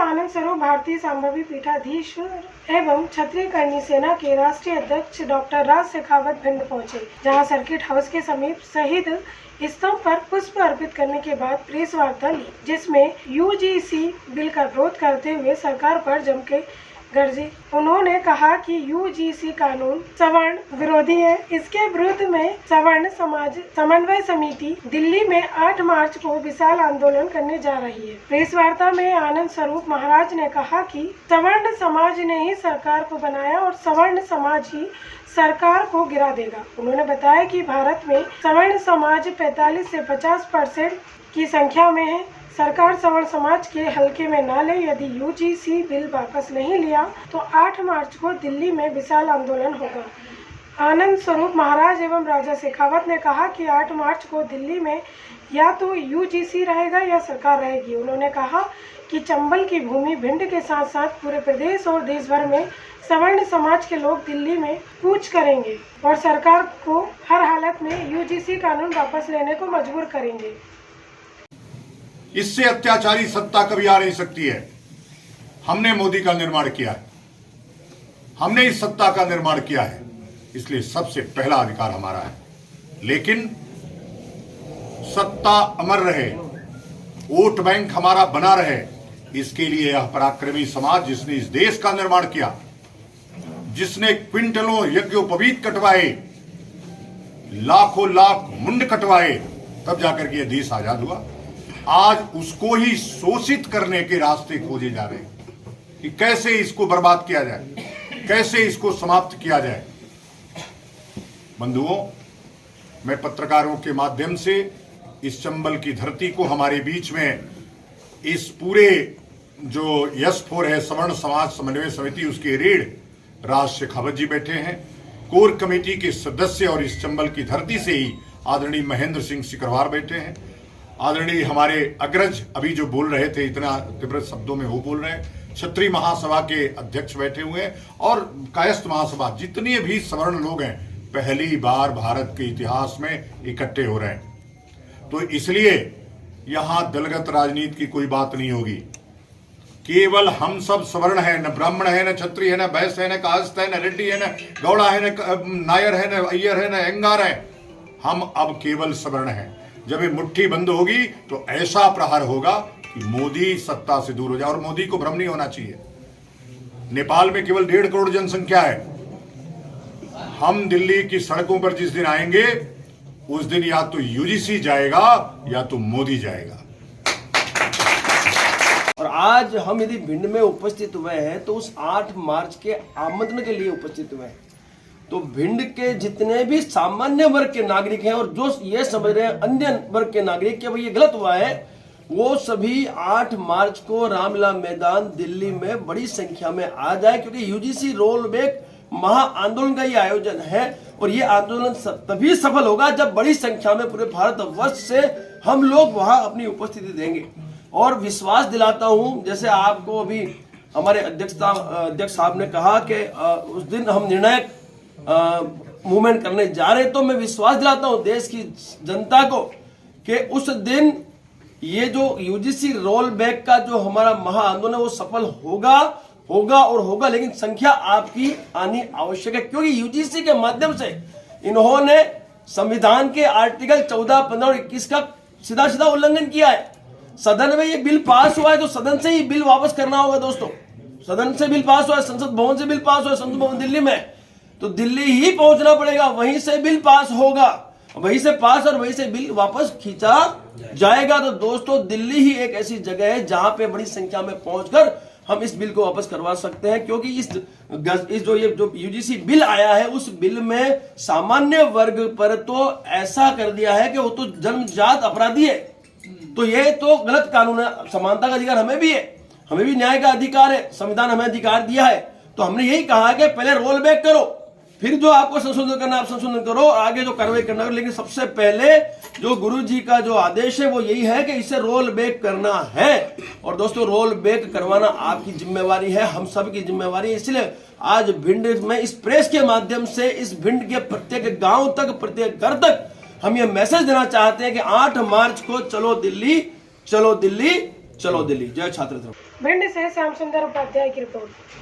आनंद स्वरूप भारतीय संभावी पीठाधीश एवं क्षत्रिय कर्णी सेना के राष्ट्रीय अध्यक्ष डॉक्टर राज शेखावत भिंड पहुंचे, जहां सर्किट हाउस के समीप शहीद स्तंभ पर पुष्प अर्पित करने के बाद प्रेस वार्ता ली, जिसमें यूजीसी बिल का विरोध करते हुए सरकार पर जमके गरजे। उन्होंने कहा कि यूजीसी कानून सवर्ण विरोधी है। इसके विरुद्ध में सवर्ण समाज समन्वय समिति दिल्ली में 8 मार्च को विशाल आंदोलन करने जा रही है। प्रेस वार्ता में आनंद स्वरूप महाराज ने कहा कि सवर्ण समाज ने ही सरकार को बनाया और सवर्ण समाज ही सरकार को गिरा देगा। उन्होंने बताया कि भारत में सवर्ण समाज 45 से 50% की संख्या में है। सरकार सवर्ण समाज के हल्के में न ले। यदि यूजीसी बिल वापस नहीं लिया तो 8 मार्च को दिल्ली में विशाल आंदोलन होगा। आनंद स्वरूप महाराज एवं राजा शेखावत ने कहा कि 8 मार्च को दिल्ली में या तो यूजीसी रहेगा या सरकार रहेगी। उन्होंने कहा कि चंबल की भूमि भिंड के साथ साथ पूरे प्रदेश और देश भर में सवर्ण समाज के लोग दिल्ली में कूच करेंगे और सरकार को हर हालत में यूजीसी कानून वापस लेने को मजबूर करेंगे। इससे अत्याचारी सत्ता कभी आ नहीं सकती है। हमने मोदी का निर्माण किया है, हमने इस सत्ता का निर्माण किया है, इसलिए सबसे पहला अधिकार हमारा है। लेकिन सत्ता अमर रहे, वोट बैंक हमारा बना रहे, इसके लिए यह पराक्रमी समाज जिसने इस देश का निर्माण किया, जिसने क्विंटलों यज्ञोपवीत कटवाए, लाखों लाख मुंड कटवाए, तब जाकर के यह देश आजाद हुआ। आज उसको ही शोषित करने के रास्ते खोजे जा रहे हैं कि कैसे इसको बर्बाद किया जाए, कैसे इसको समाप्त किया जाए। बंधुओं, मैं पत्रकारों के माध्यम से इस चंबल की धरती को हमारे बीच में इस पूरे जो यश4 है सवर्ण समाज समन्वय समिति, उसके रीढ़ राज शेखावत जी बैठे हैं, कोर कमेटी के सदस्य और इस चंबल की धरती से ही आदरणीय महेंद्र सिंह सिकरवार बैठे हैं, आदरणीय हमारे अग्रज अभी जो बोल रहे थे इतना तीव्र शब्दों में वो बोल रहे हैं, क्षत्रिय महासभा के अध्यक्ष बैठे हुए हैं और कायस्थ महासभा, जितने भी सवर्ण लोग हैं पहली बार भारत के इतिहास में इकट्ठे हो रहे हैं। तो इसलिए यहां दलगत राजनीति की कोई बात नहीं होगी। केवल हम सब सवर्ण है, न ब्राह्मण है, न क्षत्रिय है, न वैश्य है, न कायस्थ है, न रेड्डी है, न गौड़ा है, न नायर है, न अय्यर है, न अंगार है। हम अब केवल सवर्ण हैं। जब ये मुट्ठी बंद होगी तो ऐसा प्रहार होगा कि मोदी सत्ता से दूर हो जाए। और मोदी को भ्रम नहीं होना चाहिए। नेपाल में केवल 1.5 करोड़ जनसंख्या है। हम दिल्ली की सड़कों पर जिस दिन आएंगे उस दिन या तो यूजीसी जाएगा या तो मोदी जाएगा। और आज हम यदि भिंड में उपस्थित हुए हैं तो उस 8 मार्च के आमंत्रण के लिए उपस्थित हुए हैं। तो भिंड के जितने भी सामान्य वर्ग के नागरिक हैं और जो ये समझ रहे हैं अन्य वर्ग के नागरिक कि भाई ये गलत हुआ है, वो सभी 8 मार्च को रामलीला मैदान दिल्ली में बड़ी संख्या में आ जाए, क्योंकि यूजीसी रोल बैक महा आंदोलन का ये आयोजन है और ये आंदोलन तभी सफल होगा जब बड़ी संख्या में पूरे भारतवर्ष से हम लोग वहां अपनी उपस्थिति देंगे। और विश्वास दिलाता हूं, जैसे आपको अभी हमारे अध्यक्ष साहब ने कहा कि उस दिन हम निर्णायक मूवमेंट करने जा रहे, तो मैं विश्वास दिलाता हूं देश की जनता को कि उस दिन ये जो यूजीसी रोल बैक का जो हमारा महा आंदोलन है वो सफल होगा। लेकिन संख्या आपकी आनी आवश्यक है, क्योंकि यूजीसी के माध्यम से इन्होंने संविधान के आर्टिकल 14, 15 और 21 का सीधा सीधा उल्लंघन किया है। सदन में ये बिल पास हुआ है तो सदन से ही बिल वापस करना होगा। दोस्तों, सदन से बिल पास हुआ है, संसद भवन से बिल पास हुआ है, संसद भवन दिल्ली में, तो दिल्ली ही पहुंचना पड़ेगा, वहीं से बिल पास होगा, वहीं से पास और वहीं से बिल वापस खींचा जाएगा। तो दोस्तों, दिल्ली ही एक ऐसी जगह है जहां पे बड़ी संख्या में पहुंचकर हम इस बिल को वापस करवा सकते हैं, क्योंकि इस जो यूजीसी बिल आया है उस बिल में सामान्य वर्ग पर तो ऐसा कर दिया है कि वो तो जन्मजात अपराधी है। तो ये तो गलत कानून है। समानता का अधिकार हमें भी है, हमें भी न्याय का अधिकार है, संविधान हमें अधिकार दिया है। तो हमने यही कहा कि पहले रोल बैक करो, फिर जो आपको संशोधन करना आप संशोधन करो, आगे जो कार्रवाई करना करो। लेकिन सबसे पहले जो गुरुजी का जो आदेश है वो यही है कि इसे रोल बैक करना है। और दोस्तों, रोल बैक करवाना आपकी जिम्मेवारी है, हम सब की जिम्मेवारी है। इसलिए आज भिंड में इस प्रेस के माध्यम से इस भिंड के प्रत्येक गांव तक, प्रत्येक घर तक हम ये मैसेज देना चाहते हैं कि 8 मार्च को चलो दिल्ली, चलो दिल्ली, चलो दिल्ली, जय छात्र ध्रुव। भिंड से श्याम सुंदर उपाध्याय की रिपोर्ट।